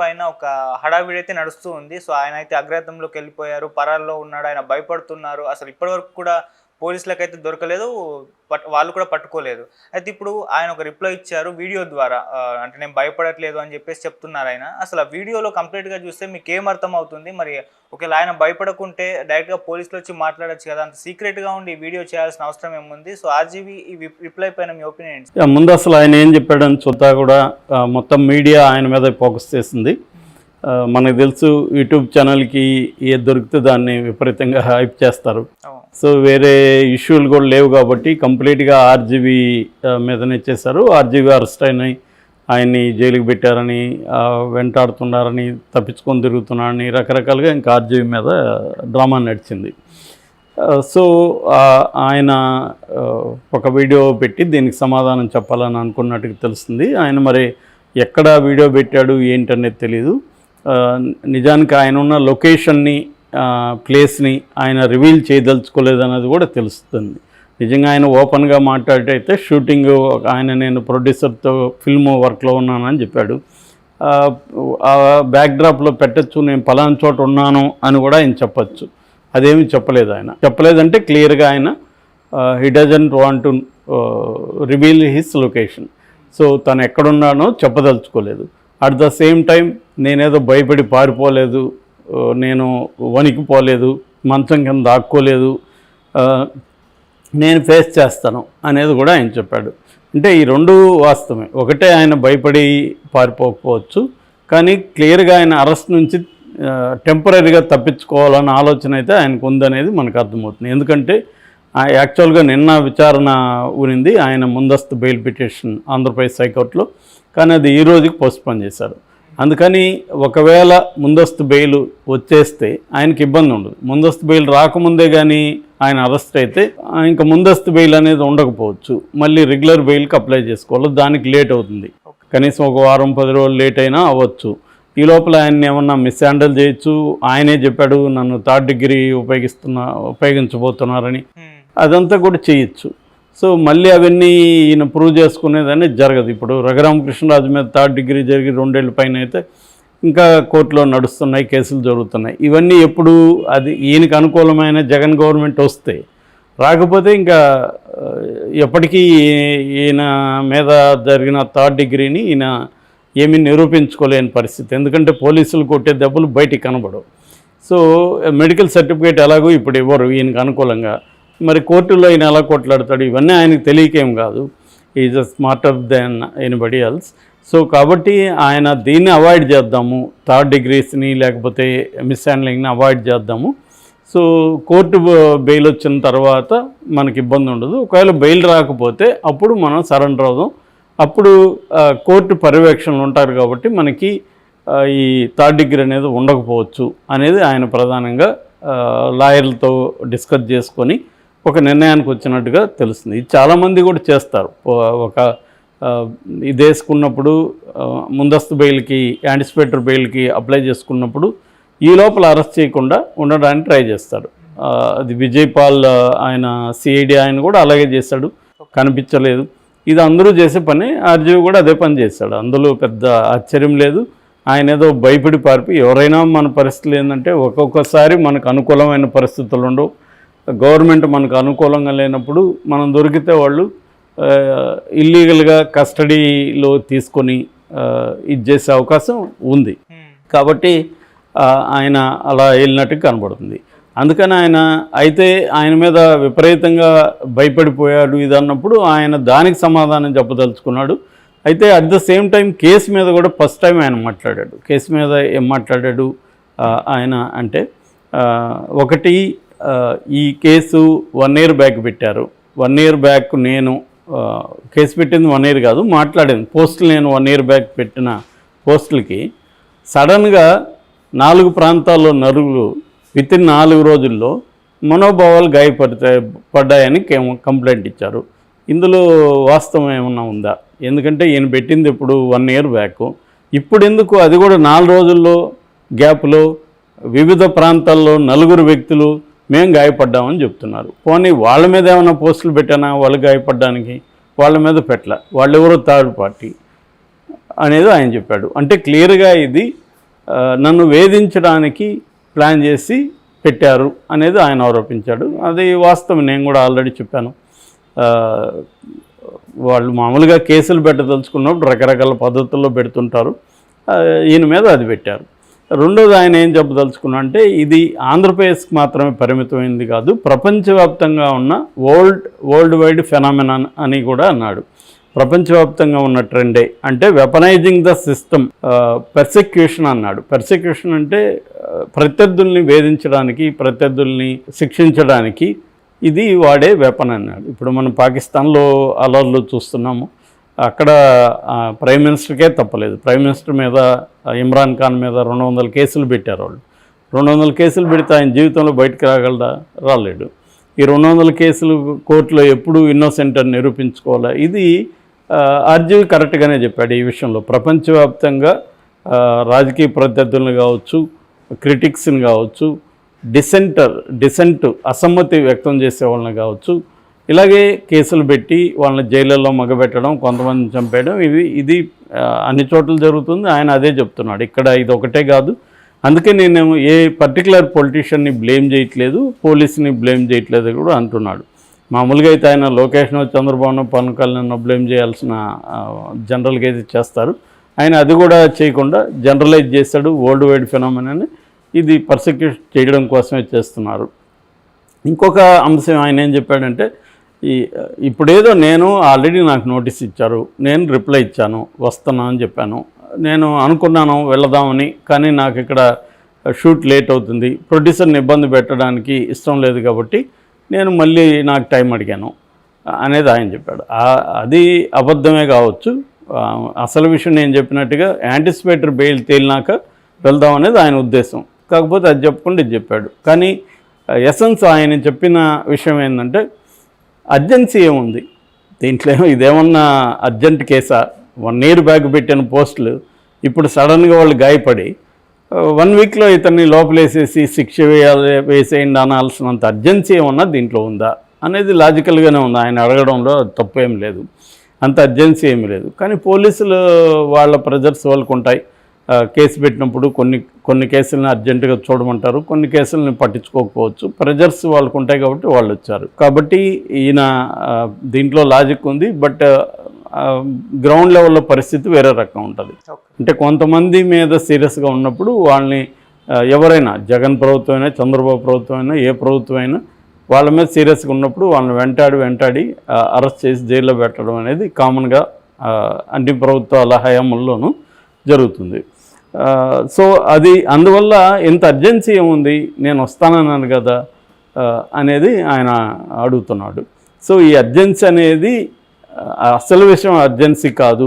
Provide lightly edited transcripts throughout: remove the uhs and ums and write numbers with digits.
పైన ఒక హడావిడి అయితే నడుస్తూ ఉంది. సో ఆయన అయితే అగ్రతంలోకి వెళ్ళిపోయారు, పరాల్లో ఉన్నాడు, ఆయన భయపడుతున్నారు. అసలు ఇప్పటివరకు కూడా పోలీసులకైతే దొరకలేదు, వాళ్ళు కూడా పట్టుకోలేదు. అయితే ఇప్పుడు ఆయన ఒక రిప్లై ఇచ్చారు వీడియో ద్వారా, అంటే నేను భయపడట్లేదు అని చెప్పేసి చెప్తున్నారు ఆయన. అసలు ఆ వీడియోలో కంప్లీట్గా చూస్తే మీకు ఏం అర్థం అవుతుంది? మరి ఒకవేళ ఆయన భయపడకుంటే డైరెక్ట్గా పోలీసులు వచ్చి మాట్లాడచ్చు కదా, అంత సీక్రెట్గా ఉండి వీడియో చేయాల్సిన అవసరం ఏముంది? సో ఆర్జీవీ ఈ రిప్లై పైన మీ ఒపీనియన్? ముందు అసలు ఆయన ఏం చెప్పాడని చూద్దా కూడా మొత్తం మీడియా ఆయన మీద ఫోకస్ చేసింది. మనకు తెలుసు యూట్యూబ్ ఛానల్కి ఏది దొరికితే దాన్ని విపరీతంగా హైప్ చేస్తారు. సో వేరే ఇష్యూలు కూడా లేవు కాబట్టి కంప్లీట్గా ఆర్జీవీ మీదనే చేశారు. ఆర్జీవీ అరెస్ట్ అయినాయి, ఆయన్ని జైలుకి పెట్టారని, వెంటాడుతున్నారని, తప్పించుకొని తిరుగుతున్నారని రకరకాలుగా ఇంకా ఆర్జీవీ మీద డ్రామా నడిచింది. సో ఆయన ఒక వీడియో పెట్టి దీనికి సమాధానం చెప్పాలని అనుకున్నట్టుగా తెలుస్తుంది. ఆయన మరి ఎక్కడ వీడియో పెట్టాడు ఏంటనేది తెలీదు. నిజానికి ఆయన ఉన్న లొకేషన్ని, ప్లేస్ని ఆయన రివీల్ చేయదలుచుకోలేదన్నది కూడా తెలుస్తుంది. నిజంగా ఆయన ఓపెన్గా మాట్లాడితే షూటింగ్ నేను ప్రొడ్యూసర్తో ఫిల్మ్ వర్క్లో ఉన్నానని చెప్పాడు. బ్యాక్డ్రాప్లో పెట్టచ్చు, నేను పలానా చోట ఉన్నాను అని కూడా ఆయన చెప్పచ్చు. అదేమీ చెప్పలేదు. ఆయన చెప్పలేదంటే క్లియర్గా ఆయన he doesn't want to reveal his location. So తను ఎక్కడున్నానో చెప్పదలుచుకోలేదు. అట్ ద సేమ్ టైం నేనేదో భయపడి పారిపోలేదు, నేను వణికిపోలేదు, మంచం కింద దాక్కోలేదు, నేను ఫేస్ చేస్తాను అనేది కూడా ఆయన చెప్పాడు. అంటే ఈ రెండు వాస్తవమే. ఒకటే ఆయన భయపడి పారిపోకపోవచ్చు, కానీ క్లియర్గా ఆయన అరెస్ట్ నుంచి టెంపరీగా తప్పించుకోవాలన్న ఆలోచన అయితే ఆయనకు ఉందనేది మనకు అర్థమవుతుంది. ఎందుకంటే యాక్చువల్గా నిన్న విచారణ ఉనింది ఆయన ముందస్తు బెయిల్ పిటిషన్ ఆంధ్రప్రదేశ్ హైకోర్టులో, కానీ అది ఈ రోజుకి పోస్ట్పోన్ చేశారు. అందుకని ఒకవేళ ముందస్తు బెయిల్ వచ్చేస్తే ఆయనకి ఇబ్బంది ఉండదు. ముందస్తు బెయిల్ రాకముందే కానీ ఆయన అరెస్ట్ అయితే ఇంకా ముందస్తు బెయిల్ అనేది ఉండకపోవచ్చు, మళ్ళీ రెగ్యులర్ బెయిల్కి అప్లై చేసుకోవాలి. దానికి లేట్ అవుతుంది, కనీసం ఒక వారం 10 రోజులు లేట్ అయినా అవ్వచ్చు. ఈ లోపల ఆయన్ని ఏమన్నా మిస్హ్యాండిల్ చేయొచ్చు. ఆయనే చెప్పాడు నన్ను 3rd డిగ్రీ ఉపయోగించబోతున్నారని, అదంతా కూడా చేయొచ్చు. సో మళ్ళీ అవన్నీ ఈయన ప్రూవ్ చేసుకునేదని జరగదు. ఇప్పుడు రఘురామకృష్ణరాజు మీద 3rd డిగ్రీ జరిగి 2 ఏళ్ళ పైన అయితే ఇంకా కోర్టులో నడుస్తున్నాయి, కేసులు జరుగుతున్నాయి. ఇవన్నీ ఎప్పుడు అది ఈయనకు అనుకూలమైన జగన్ గవర్నమెంట్ వస్తే, రాకపోతే ఇంకా ఎప్పటికీ ఈయన మీద జరిగిన 3rd డిగ్రీని ఈయన ఏమీ నిరూపించుకోలేని పరిస్థితి. ఎందుకంటే పోలీసులు కొట్టే దెబ్బలు బయటికి కనబడవు. సో మెడికల్ సర్టిఫికేట్ ఎలాగో ఇప్పుడు ఇవ్వరు ఈయనకు అనుకూలంగా, మరి కోర్టులో ఆయన ఎలా కొట్లాడతాడు? ఇవన్నీ ఆయనకు తెలియకేం కాదు. Is a smarter than anybody else. So కాబట్టి ఆయన దీన్ని అవాయిడ్ చేద్దాము, 3rd డిగ్రీస్ని లేకపోతే మిస్హ్యాండ్లింగ్ని అవాయిడ్ చేద్దాము. సో కోర్టు బెయిల్ వచ్చిన తర్వాత మనకి ఇబ్బంది ఉండదు. ఒకవేళ బెయిల్ రాకపోతే అప్పుడు మనం సరెండర్ అవుదాం. అప్పుడు కోర్టు పర్యవేక్షణలు ఉంటారు కాబట్టి మనకి ఈ 3rd డిగ్రీ అనేది ఉండకపోవచ్చు అనేది ఆయన ప్రధానంగా లాయర్లతో డిస్కస్ చేసుకొని ఒక నిర్ణయానికి వచ్చినట్టుగా తెలుస్తుంది. ఇది చాలామంది కూడా చేస్తారు. ఒక ఇది వేసుకున్నప్పుడు ముందస్తు బెయిల్కి, యాంటిసిపేటరీ బెయిల్కి అప్లై చేసుకున్నప్పుడు ఈ లోపల అరెస్ట్ చేయకుండా ఉండడానికి ట్రై చేస్తాడు. అది విజయపాల్ ఆయన సిఐడి ఆయన కూడా అలాగే చేశాడు, కనిపించలేదు. ఇది అందరూ చేసే పని, ఆర్జీవీ కూడా అదే పని చేశాడు. అందులో పెద్ద ఆశ్చర్యం లేదు. ఆయన ఏదో భయపడి పారిపోయి, ఎవరైనా మన పరిస్థితులు ఏంటంటే ఒక్కొక్కసారి మనకు అనుకూలమైన పరిస్థితులు ఉండవు. గవర్నమెంట్ మనకు అనుకూలంగా లేనప్పుడు మనం దొరికితే వాళ్ళు ఇల్లీగల్గా కస్టడీలో తీసుకొని ఇది చేసే అవకాశం ఉంది. కాబట్టి ఆయన అలా వెళ్ళినట్టు కనబడుతుంది. అందుకని ఆయన మీద విపరీతంగా భయపడిపోయాడు ఇది అన్నప్పుడు ఆయన దానికి సమాధానం చెప్పదలుచుకున్నాడు. అయితే at the same time case మీద కూడా ఫస్ట్ టైం ఆయన మాట్లాడాడు. కేసు మీద ఏం మాట్లాడాడు ఆయన అంటే, ఒకటి ఈ కేసు 1 year బ్యాక్ పెట్టారు. 1 year బ్యాక్ నేను కేసు పెట్టింది 1 year కాదు, మాట్లాడింది పోస్టులు. నేను 1 year బ్యాక్ పెట్టిన పోస్టులకి సడన్గా 4 ప్రాంతాల్లో నలుగురు వితిన్ 4 రోజుల్లో మనోభావాలు పడ్డాయని కంప్లైంట్ ఇచ్చారు. ఇందులో వాస్తవం ఏమన్నా ఉందా? ఎందుకంటే ఈయన పెట్టింది ఇప్పుడు 1 year బ్యాక్. ఇప్పుడు ఎందుకు అది కూడా 4 రోజుల్లో గ్యాప్లో వివిధ ప్రాంతాల్లో 4 వ్యక్తులు మేము గాయపడ్డామని చెప్తున్నారు. పోనీ వాళ్ళ మీద ఏమైనా పోస్టులు పెట్టానా వాళ్ళు గాయపడ్డానికి? వాళ్ళ మీద పెట్టలే, వాళ్ళెవరో థర్డ్ పార్టీ అనేది ఆయన చెప్పాడు. అంటే క్లియర్గా ఇది నన్ను వేధించడానికి ప్లాన్ చేసి పెట్టారు అనేది ఆయన ఆరోపించాడు. అది వాస్తవం, నేను కూడా ఆల్రెడీ చెప్పాను. వాళ్ళు మామూలుగా కేసులు పెట్టదలుచుకున్నప్పుడు రకరకాల పద్ధతుల్లో పెడుతుంటారు. ఈయన మీద అది పెట్టారు. రెండోది ఆయన ఏం చెప్పదలుచుకున్నా అంటే ఇది ఆంధ్రప్రదేశ్కి మాత్రమే పరిమితమైంది కాదు, ప్రపంచవ్యాప్తంగా ఉన్న వరల్డ్ వైడ్ ఫెనామినాన్ అని కూడా అన్నాడు. ప్రపంచవ్యాప్తంగా ఉన్న ట్రెండే అంటే వెపనైజింగ్ ద సిస్టమ్, పర్సెక్యూషన్ అన్నాడు. పర్సెక్యూషన్ అంటే ప్రత్యర్థుల్ని వేధించడానికి, ప్రత్యర్థుల్ని శిక్షించడానికి ఇది వాడే వెపన్ అన్నాడు. ఇప్పుడు మనం పాకిస్తాన్లో అలర్లు చూస్తున్నాము. అక్కడ ప్రైమ్ మినిస్టర్కే తప్పలేదు. ప్రైమ్ మినిస్టర్ మీద, ఇమ్రాన్ ఖాన్ మీద 200 కేసులు పెట్టారు వాళ్ళు. 200 కేసులు పెడితే ఆయన జీవితంలో బయటకు రాగలడా? రాలేడు. ఈ 200 కేసులు కోర్టులో ఎప్పుడు ఇన్నోసెంట్ అని నిరూపించుకోవాలా? ఇది ఆర్జీవి కరెక్ట్గానే చెప్పాడు ఈ విషయంలో. ప్రపంచవ్యాప్తంగా రాజకీయ ప్రత్యర్థులను కావచ్చు, క్రిటిక్స్ని కావచ్చు, డిసెంట్ అసమ్మతి వ్యక్తం చేసే వాళ్ళని కావచ్చు, ఇలాగే కేసులు పెట్టి వాళ్ళని జైళ్ళల్లో మగబెట్టడం, కొంతమందిని చంపేయడం, ఇది అన్ని చోట్ల జరుగుతుంది. ఆయన అదే చెప్తున్నాడు. ఇక్కడ ఇది ఒకటే కాదు. అందుకే నేను ఏ పర్టికులర్ పొలిటీషియన్ని బ్లేమ్ చేయట్లేదు, పోలీసుని బ్లేమ్ చేయట్లేదు కూడా అంటున్నాడు. మామూలుగా అయితే ఆయన లోకేష్ను, చంద్రబాబును, పవన్ కళ్యాణ్ను బ్లేమ్ చేయాల్సిన జనరల్గా అయితే చేస్తారు. ఆయన అది కూడా చేయకుండా జనరలైజ్ చేశాడు. వరల్డ్ వైడ్ ఫెనామినాని ఇది పర్సిక్యూట్ చేయడం కోసమే చేస్తున్నారు. ఇంకొక అంశం ఆయన ఏం చెప్పాడంటే, ఇప్పుడేదో నేను ఆల్రెడీ నాకు నోటీస్ ఇచ్చారు, నేను రిప్లై ఇచ్చాను, వస్తున్నా అని చెప్పాను. నేను అనుకున్నాను వెళదామని, కానీ నాకు ఇక్కడ షూట్ లేట్ అవుతుంది, ప్రొడ్యూసర్ని ఇబ్బంది పెట్టడానికి ఇష్టం లేదు కాబట్టి నేను మళ్ళీ నాకు టైం అడిగాను అనేది ఆయన చెప్పాడు. అది అబద్ధమే కావచ్చు. అసలు విషయం నేను చెప్పినట్టుగా యాంటిసిపేటరీ బెయిల్ తేలినాక వెళ్దాం అనేది ఆయన ఉద్దేశం. కాకపోతే అది చెప్పకుండా ఇది చెప్పాడు. కానీ ఎసెన్స్ ఆయన చెప్పిన విషయం ఏంటంటే, అర్జెన్సీ ఏముంది దీంట్లో? ఇదేమన్నా అర్జెంట్ కేసా? 1 year బ్యాక్ పెట్టిన పోస్టులు ఇప్పుడు సడన్గా వాళ్ళు గాయపడి 1 weekలో ఇతన్ని లోపలేసేసి శిక్ష వేసేయండి అనాల్సినంత అర్జెన్సీ ఏమన్నా దీంట్లో ఉందా అనేది లాజికల్గానే ఉంది. ఆయన అడగడంలో తప్పు ఏం లేదు, అంత అర్జెన్సీ ఏమీ లేదు. కానీ పోలీసులు వాళ్ళ ప్రెజర్స్ వాళ్ళకు ఉంటాయి. కేసు పెట్టినప్పుడు కొన్ని కేసులను అర్జెంటుగా చూడమంటారు, కొన్ని కేసులను పట్టించుకోకపోవచ్చు. ప్రెజర్స్ వాళ్ళకు ఉంటాయి కాబట్టి వాళ్ళు వచ్చారు. కాబట్టి ఈయన దీంట్లో లాజిక్ ఉంది. బట్ గ్రౌండ్ లెవెల్లో పరిస్థితి వేరే రకం ఉంటుంది. అంటే కొంతమంది మీద సీరియస్గా ఉన్నప్పుడు వాళ్ళని ఎవరైనా, జగన్ ప్రభుత్వం అయినా, చంద్రబాబు ప్రభుత్వం అయినా, ఏ ప్రభుత్వం అయినా, వాళ్ళ మీద సీరియస్గా ఉన్నప్పుడు వాళ్ళని వెంటాడి అరెస్ట్ చేసి జైల్లో పెట్టడం అనేది కామన్గా అన్ని ప్రభుత్వాల హయాంలోనూ జరుగుతుంది. సో అది అందువల్ల ఎంత అర్జెన్సీ ఏముంది, నేను వస్తానన్నాను కదా అనేది ఆయన అడుగుతున్నాడు. సో ఈ అర్జెన్సీ అనేది అసలు విషయం అర్జెన్సీ కాదు.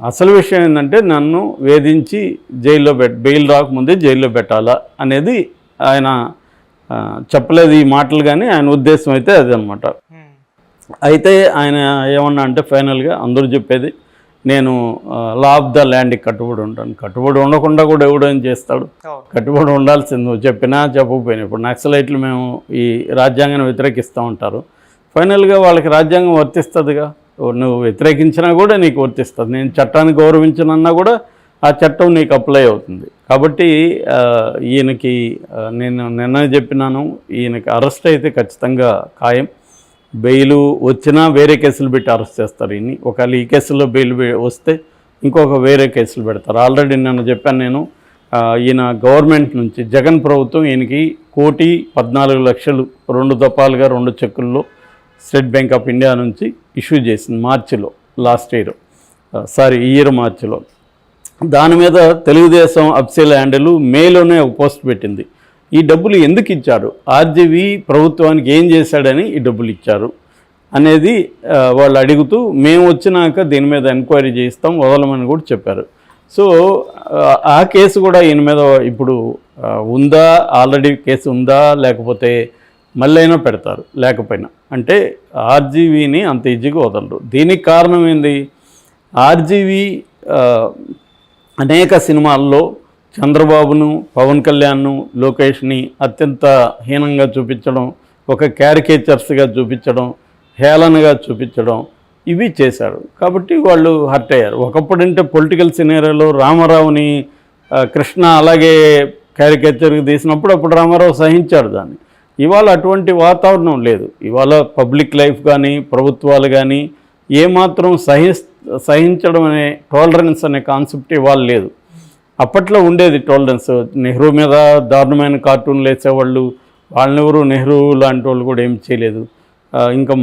అసలు విషయం ఏంటంటే నన్ను వేధించి జైల్లో బెయిల్ రాకముందే జైల్లో పెట్టాలా అనేది ఆయన చెప్పలేదు ఈ మాటలు, కానీ ఆయన ఉద్దేశం అయితే అదనమాట. అయితే ఆయన ఏమన్నా అంటే ఫైనల్గా అందరూ చెప్పేది, నేను లా ఆఫ్ ద ల్యాండ్కి కట్టుబడి ఉంటాను. కట్టుబడి ఉండకుండా కూడా ఎవడేం చేస్తాడు? కట్టుబడి ఉండాల్సింది, నువ్వు చెప్పినా చెప్పకపోయినా. ఇప్పుడు నక్సలైట్లు మేము ఈ రాజ్యాంగాన్ని వ్యతిరేకిస్తూ ఉంటారు. ఫైనల్గా వాళ్ళకి రాజ్యాంగం వర్తిస్తుందిగా. నువ్వు వ్యతిరేకించినా కూడా నీకు వర్తిస్తుంది. నేను చట్టాన్ని గౌరవించనన్నా కూడా ఆ చట్టం నీకు అప్లై అవుతుంది. కాబట్టి ఈయనకి నేను నిన్న చెప్పినాను, ఈయనకి అరెస్ట్ అయితే ఖచ్చితంగా ఖాయం. బెయిల్ వచ్చినా వేరే కేసులు పెట్టి అరెస్ట్ చేస్తారు. ఈయన్ని ఒకవేళ ఈ కేసులో బెయిల్ వస్తే ఇంకొక వేరే కేసులు పెడతారు. ఆల్రెడీ నిన్న చెప్పాను నేను, ఈయన గవర్నమెంట్ నుంచి, జగన్ ప్రభుత్వం ఈయనకి 1,14,00,000 2 దఫాలుగా 2 చెక్కుల్లో స్టేట్ బ్యాంక్ ఆఫ్ ఇండియా నుంచి ఇష్యూ చేసింది మార్చిలో, ఈ ఇయర్ మార్చిలో. దాని మీద తెలుగుదేశం అఫీషియల్ హ్యాండిల్ మేలోనే ఒక పోస్ట్ పెట్టింది. ఈ డబ్బులు ఎందుకు ఇచ్చారు, ఆర్జీవి ప్రభుత్వానికి ఏం చేశాడని ఈ డబ్బులు ఇచ్చారు అనేది వాళ్ళు అడుగుతూ, మేము వచ్చినాక దీని మీద ఎంక్వైరీ చేయిస్తాం, వదలమని కూడా చెప్పారు. సో ఆ కేసు కూడా ఈయన మీద ఇప్పుడు ఉందా, ఆల్రెడీ కేసు ఉందా, లేకపోతే మళ్ళీ అయినా పెడతారు. లేకపోయినా అంటే ఆర్జీవీని అంత ఈజీగా వదలరు. దీనికి కారణం ఏంది, ఆర్జీవీ అనేక సినిమాల్లో చంద్రబాబును, పవన్ కళ్యాణ్ను, లోకేష్ని అత్యంత హీనంగా చూపించడం, ఒక క్యారికేచర్స్గా చూపించడం, హేళనగా చూపించడం, ఇవి చేశారు. కాబట్టి వాళ్ళు హర్ట్ అయ్యారు. ఒకప్పుడంటే పొలిటికల్ సినారియోలో రామారావుని కృష్ణ అలాగే క్యారికేచర్కి తీసినప్పుడు అప్పుడు రామారావు సహించాడు దాన్ని. ఇవాళ అటువంటి వాతావరణం లేదు. ఇవాళ పబ్లిక్ లైఫ్ కానీ ప్రభుత్వాలు కానీ ఏమాత్రం సహించడం అనే టాలరెన్స్ అనే కాన్సెప్ట్ ఇవాళ లేదు. అప్పట్లో ఉండేది టాలరెన్స్. నెహ్రూ మీద దారుణమైన కార్టూన్లు వేసేవాళ్ళు, వాళ్ళెవరు నెహ్రూ లాంటి వాళ్ళు కూడా ఏం చేయలేదు. ఇంకా